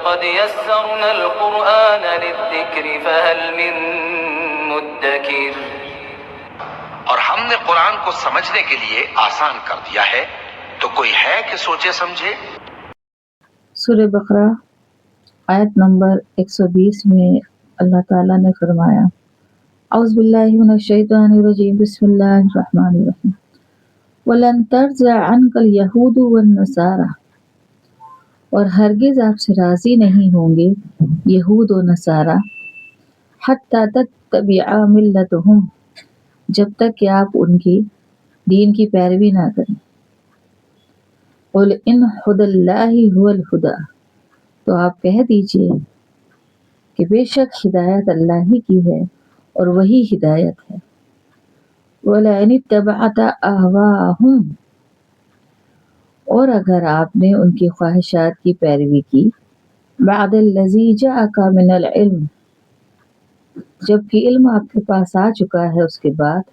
وَلَقَدْ يَسَّرْنَا الْقُرْآنَ لِلذِّكْرِ فَهَلْ مِن مُّدَّكِرٍ۔ اور ہم نے قرآن کو سمجھنے کے لیے آسان کر دیا ہے، تو کوئی ہے کہ سوچے سمجھے۔ سورہ بقرہ آیت نمبر 120 میں اللہ تعالیٰ نے فرمایا، اعوذ باللہ من الشیطان الرجیم، بسم اللہ الرحمن الرحیم، وَلَن تَرْضَىٰ عَنْكَ الْيَهُودُ وَالنَّصَارَىٰ، اور ہرگز آپ سے راضی نہیں ہوں گے یہود و نصارہ، حَتَّىٰ تَتَّبِعَ مِلَّتَهُمْ، جب تک کہ آپ ان کی دین کی پیروی نہ کریں۔ قُلْ إِنْ هُدَى اللَّهِ هُوَ الْهُدَىٰ، تو آپ کہہ دیجئے کہ بے شک ہدایت اللہ ہی کی ہے اور وہی ہدایت ہے۔ وَلَئِنِ اتَّبَعْتَ أَهْوَاءَهُمْ، اور اگر آپ نے ان کی خواہشات کی پیروی کی، بَعْدَ الَّذِي جَاءَكَ مِنَ الْعِلْمِ، جبکہ علم آپ کے پاس آ چکا ہے اس کے بعد،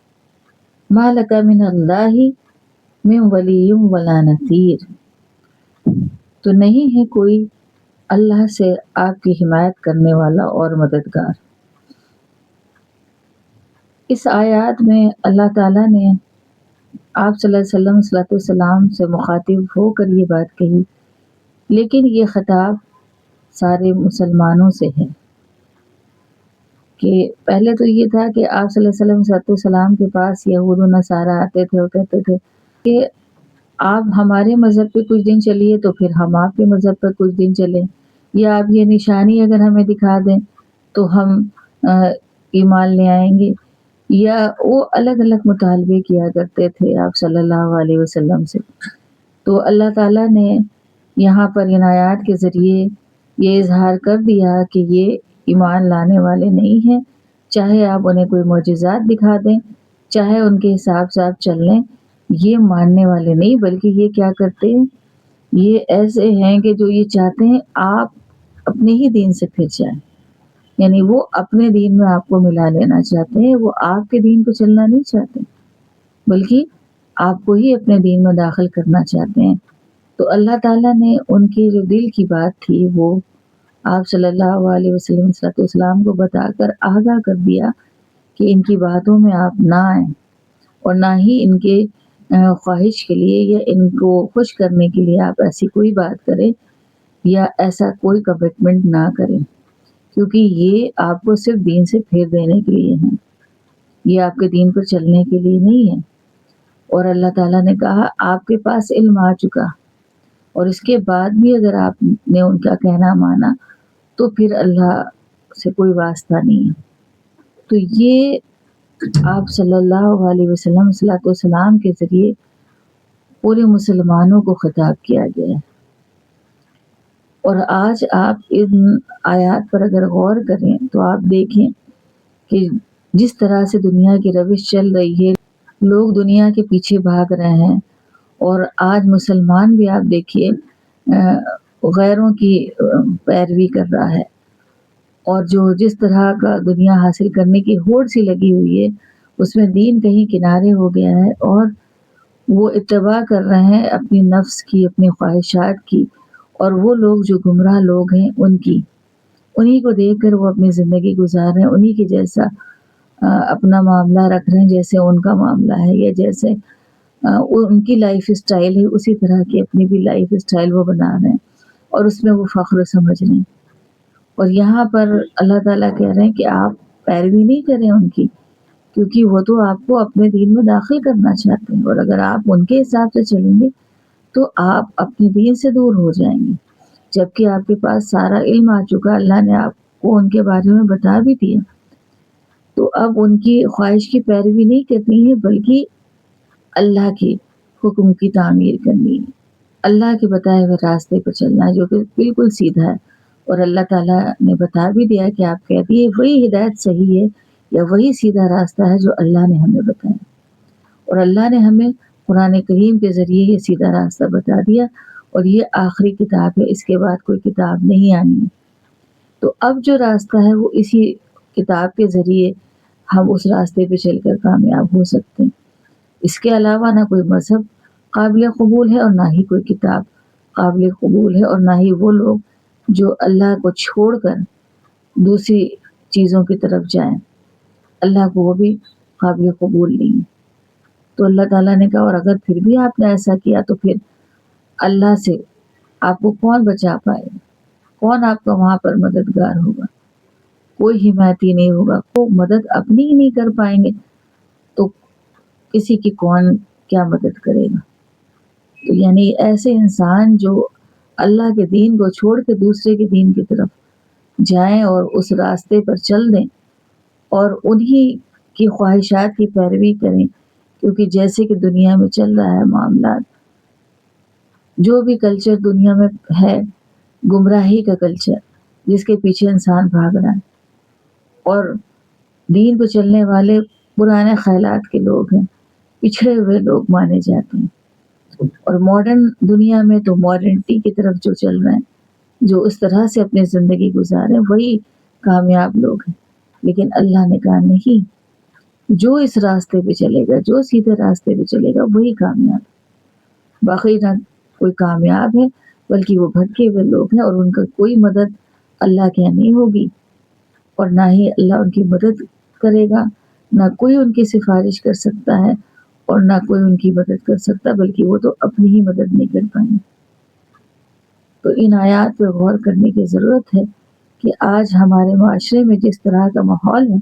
مَا لَكَ مِنَ اللَّهِ مِن وَلِيٍّ وَلَا نَصِيرٍ، تو نہیں ہے کوئی اللہ سے آپ کی حمایت کرنے والا اور مددگار۔ اس آیات میں اللہ تعالیٰ نے آپ صلی اللہ علیہ وسلم صلی السلام سے مخاطب ہو کر یہ بات کہی، لیکن یہ خطاب سارے مسلمانوں سے ہے کہ پہلے تو یہ تھا کہ آپ صلی اللہ علیہ وسلم صلی السلام کے پاس یہود و نصارہ آتے تھے اور کہتے تھے کہ آپ ہمارے مذہب پہ کچھ دن چلیے تو پھر ہم آپ کے مذہب پہ کچھ دن چلیں، یا آپ یہ نشانی اگر ہمیں دکھا دیں تو ہم ایمان لے آئیں گے، یا وہ الگ الگ مطالبے کیا کرتے تھے آپ صلی اللہ علیہ وسلم سے۔ تو اللہ تعالیٰ نے یہاں پر ان آیات کے ذریعے یہ اظہار کر دیا کہ یہ ایمان لانے والے نہیں ہیں، چاہے آپ انہیں کوئی معجزات دکھا دیں، چاہے ان کے حساب سے آپ چل لیں، یہ ماننے والے نہیں، بلکہ یہ کیا کرتے ہیں، یہ ایسے ہیں کہ جو یہ چاہتے ہیں آپ اپنے ہی دین سے پھر جائیں، یعنی وہ اپنے دین میں آپ کو ملا لینا چاہتے ہیں، وہ آپ کے دین کو چلنا نہیں چاہتے بلکہ آپ کو ہی اپنے دین میں داخل کرنا چاہتے ہیں۔ تو اللہ تعالیٰ نے ان کی جو دل کی بات تھی وہ آپ صلی اللہ علیہ وسلم صلی اللہ علیہ وسلم کو بتا کر آگاہ کر دیا کہ ان کی باتوں میں آپ نہ آئیں، اور نہ ہی ان کے خواہش کے لیے یا ان کو خوش کرنے کے لیے آپ ایسی کوئی بات کریں یا ایسا کوئی کمٹمنٹ نہ کریں، کیونکہ یہ آپ کو صرف دین سے پھیر دینے کے لیے ہیں، یہ آپ کے دین پر چلنے کے لیے نہیں ہے۔ اور اللہ تعالیٰ نے کہا آپ کے پاس علم آ چکا، اور اس کے بعد بھی اگر آپ نے ان کا کہنا مانا تو پھر اللہ سے کوئی واسطہ نہیں ہے۔ تو یہ آپ صلی اللہ علیہ وسلم صلی اللہ علیہ وسلم کے ذریعے پورے مسلمانوں کو خطاب کیا گیا ہے۔ اور آج آپ ان آیات پر اگر غور کریں تو آپ دیکھیں کہ جس طرح سے دنیا کی روش چل رہی ہے، لوگ دنیا کے پیچھے بھاگ رہے ہیں، اور آج مسلمان بھی آپ دیکھیے غیروں کی پیروی کر رہا ہے، اور جو جس طرح کا دنیا حاصل کرنے کی ہوڑ سی لگی ہوئی ہے اس میں دین کہیں کنارے ہو گیا ہے، اور وہ اتباع کر رہے ہیں اپنی نفس کی، اپنی خواہشات کی، اور وہ لوگ جو گمراہ لوگ ہیں ان کی، انہی کو دیکھ کر وہ اپنی زندگی گزار رہے ہیں، انہی کے جیسا اپنا معاملہ رکھ رہے ہیں جیسے ان کا معاملہ ہے، یا جیسے ان کی لائف اسٹائل ہے اسی طرح کی اپنی بھی لائف اسٹائل وہ بنا رہے ہیں، اور اس میں وہ فخر سمجھ رہے ہیں۔ اور یہاں پر اللہ تعالیٰ کہہ رہے ہیں کہ آپ پیروی نہیں کریں ان کی، کیونکہ وہ تو آپ کو اپنے دین میں داخل کرنا چاہتے ہیں، اور اگر آپ ان کے حساب سے چلیں گے تو آپ اپنے دین سے دور ہو جائیں گے، جبکہ آپ کے پاس سارا علم آ چکا، اللہ نے آپ کو ان کے بارے میں بتا بھی دیا۔ تو اب ان کی خواہش کی پیروی نہیں کرنی ہے، بلکہ اللہ کے حکم کی تعمیر کرنی ہے، اللہ کے بتائے ہوئے راستے پر چلنا ہے جو کہ بالکل سیدھا ہے۔ اور اللہ تعالیٰ نے بتا بھی دیا کہ آپ کہہ دیے وہی ہدایت صحیح ہے یا وہی سیدھا راستہ ہے جو اللہ نے ہمیں بتایا، اور اللہ نے ہمیں قرآن کریم کے ذریعے یہ سیدھا راستہ بتا دیا، اور یہ آخری کتاب ہے، اس کے بعد کوئی کتاب نہیں آنی ہے۔ تو اب جو راستہ ہے وہ اسی کتاب کے ذریعے ہم اس راستے پہ چل کر کامیاب ہو سکتے ہیں۔ اس کے علاوہ نہ کوئی مذہب قابل قبول ہے، اور نہ ہی کوئی کتاب قابل قبول ہے، اور نہ ہی وہ لوگ جو اللہ کو چھوڑ کر دوسری چیزوں کی طرف جائیں، اللہ کو وہ بھی قابل قبول نہیں ہے۔ تو اللہ تعالیٰ نے کہا اور اگر پھر بھی آپ نے ایسا کیا تو پھر اللہ سے آپ کو کون بچا پائے گا، کون آپ کا وہاں پر مددگار ہوگا، کوئی حمایتی نہیں ہوگا، وہ مدد اپنی ہی نہیں کر پائیں گے تو کسی کی کون کیا مدد کرے گا۔ تو یعنی ایسے انسان جو اللہ کے دین کو چھوڑ کے دوسرے کے دین کی طرف جائیں اور اس راستے پر چل دیں اور انہی کی خواہشات کی پیروی کریں، کیونکہ جیسے کہ دنیا میں چل رہا ہے معاملات، جو بھی کلچر دنیا میں ہے گمراہی کا کلچر جس کے پیچھے انسان بھاگ رہا ہے، اور دین پہ چلنے والے پرانے خیالات کے لوگ ہیں، پچھڑے ہوئے لوگ مانے جاتے ہیں۔ اور ماڈرن دنیا میں تو ماڈرنٹی کی طرف جو چل رہے ہیں، جو اس طرح سے اپنی زندگی گزارے وہی کامیاب لوگ ہیں۔ لیکن اللہ نے کہا نہیں، جو اس راستے پہ چلے گا، جو سیدھے راستے پہ چلے گا وہی کامیاب ہے۔ باقی نہ کوئی کامیاب ہے بلکہ وہ بھٹکے ہوئے لوگ ہیں، اور ان کا کوئی مدد اللہ کے یہاں نہیں ہوگی، اور نہ ہی اللہ ان کی مدد کرے گا، نہ کوئی ان کی سفارش کر سکتا ہے اور نہ کوئی ان کی مدد کر سکتا، بلکہ وہ تو اپنی ہی مدد نہیں کر پائیں گے۔ تو ان آیات پہ غور کرنے کی ضرورت ہے کہ آج ہمارے معاشرے میں جس طرح کا ماحول ہے،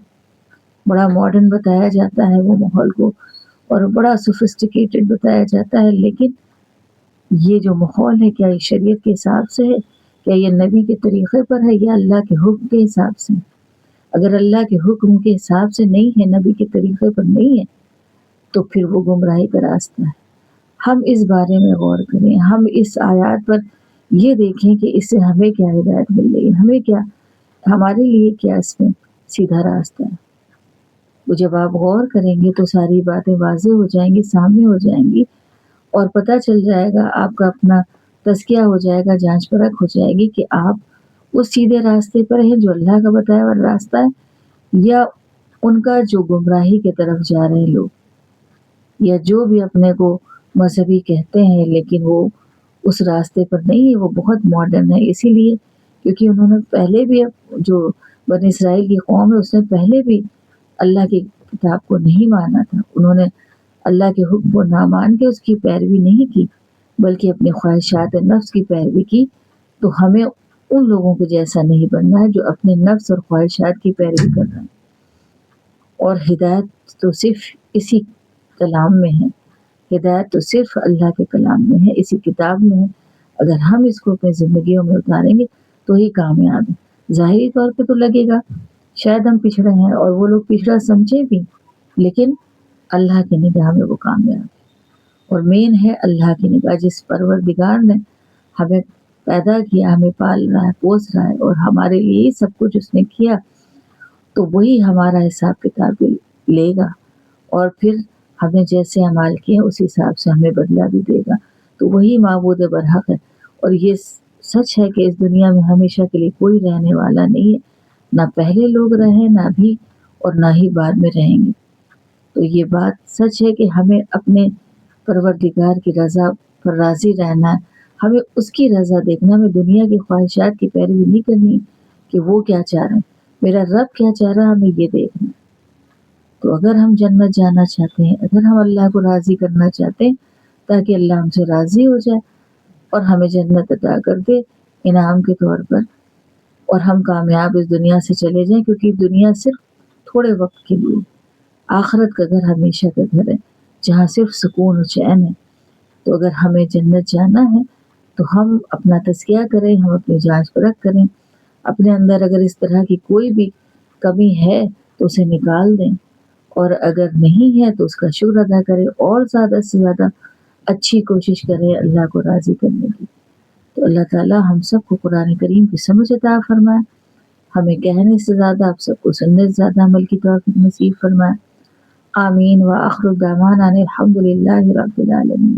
بڑا ماڈرن بتایا جاتا ہے وہ ماحول کو، اور بڑا سوفسٹیکیٹڈ بتایا جاتا ہے، لیکن یہ جو ماحول ہے کیا یہ شریعت کے حساب سے ہے، کیا یہ نبی کے طریقے پر ہے، یا اللہ کے حکم کے حساب سے؟ اگر اللہ کے حکم کے حساب سے نہیں ہے، نبی کے طریقے پر نہیں ہے، تو پھر وہ گمراہی کا راستہ ہے۔ ہم اس بارے میں غور کریں، ہم اس آیات پر یہ دیکھیں کہ اس سے ہمیں کیا ہدایت مل رہی ہے، ہمیں کیا، ہمارے لیے کیا اس میں سیدھا راستہ ہے۔ وہ جب آپ غور کریں گے تو ساری باتیں واضح ہو جائیں گی، سامنے ہو جائیں گی، اور پتہ چل جائے گا، آپ کا اپنا تزکیہ ہو جائے گا، جانچ پرکھ ہو جائے گی کہ آپ اس سیدھے راستے پر ہیں جو اللہ کا بتایا ہوا راستہ ہے، یا ان کا جو گمراہی کی طرف جا رہے لوگ، یا جو بھی اپنے کو مذہبی کہتے ہیں لیکن وہ اس راستے پر نہیں ہے، وہ بہت ماڈرن ہے، اسی لیے کیونکہ انہوں نے پہلے بھی، جو بنی اسرائیل کی قوم ہے اس نے پہلے بھی اللہ کی کتاب کو نہیں مانا تھا، انہوں نے اللہ کے حکم کو نہ مان کے اس کی پیروی نہیں کی بلکہ اپنی خواہشات نفس کی پیروی کی۔ تو ہمیں ان لوگوں کو جیسا نہیں بننا ہے جو اپنے نفس اور خواہشات کی پیروی کر رہے ہیں۔ اور ہدایت تو صرف اسی کلام میں ہے، ہدایت تو صرف اللہ کے کلام میں ہے، اسی کتاب میں ہے۔ اگر ہم اس کو اپنی زندگیوں میں اتاریں گے تو ہی کامیاب ہے۔ ظاہری طور پہ تو لگے گا شاید ہم پچھڑے ہیں اور وہ لوگ پچھڑا سمجھے بھی، لیکن اللہ کی نگاہ میں وہ کامیاب ہے۔ اور مین ہے اللہ کی نگاہ، جس پروردگار نے ہمیں پیدا کیا، ہمیں پال رہا ہے، پوس رہا ہے، اور ہمارے لیے سب کچھ اس نے کیا، تو وہی ہمارا حساب کتاب لے گا، اور پھر ہمیں جیسے اعمال کیے اس حساب سے ہمیں بدلہ بھی دے گا۔ تو وہی معبود برحق ہے، اور یہ سچ ہے کہ اس دنیا میں ہمیشہ کے لیے کوئی رہنے والا نہیں ہے، نہ پہلے لوگ رہیں نہ بھی، اور نہ ہی بعد میں رہیں گے۔ تو یہ بات سچ ہے کہ ہمیں اپنے پروردگار کی رضا پر راضی رہنا ہے، ہمیں اس کی رضا دیکھنا، ہمیں دنیا کی خواہشات کی پیروی نہیں کرنی کہ وہ کیا چاہ رہے ہیں، میرا رب کیا چاہ رہا ہے، ہمیں یہ دیکھنا ہے۔ تو اگر ہم جنت جانا چاہتے ہیں، اگر ہم اللہ کو راضی کرنا چاہتے ہیں تاکہ اللہ ہم سے راضی ہو جائے اور ہمیں جنت عطا کر دے انعام کے طور پر، اور ہم کامیاب اس دنیا سے چلے جائیں، کیونکہ دنیا صرف تھوڑے وقت کے لیے، آخرت کا گھر ہمیشہ کا گھر ہے جہاں صرف سکون و چین ہے۔ تو اگر ہمیں جنت جانا ہے تو ہم اپنا تزکیہ کریں، ہم اپنی جانچ پرکھ کریں، اپنے اندر اگر اس طرح کی کوئی بھی کمی ہے تو اسے نکال دیں، اور اگر نہیں ہے تو اس کا شکر ادا کریں، اور زیادہ سے زیادہ اچھی کوشش کریں اللہ کو راضی کرنے کی۔ تو اللہ تعالیٰ ہم سب کو قرآن کریم کی سمجھ عطا فرمائے، ہمیں کہنے سے زیادہ آپ سب کو سننے سے زیادہ عمل کی توفیق نصیب فرمائے۔ آمین۔ وآخر دعوانا ان الحمد للہ رب العالمین۔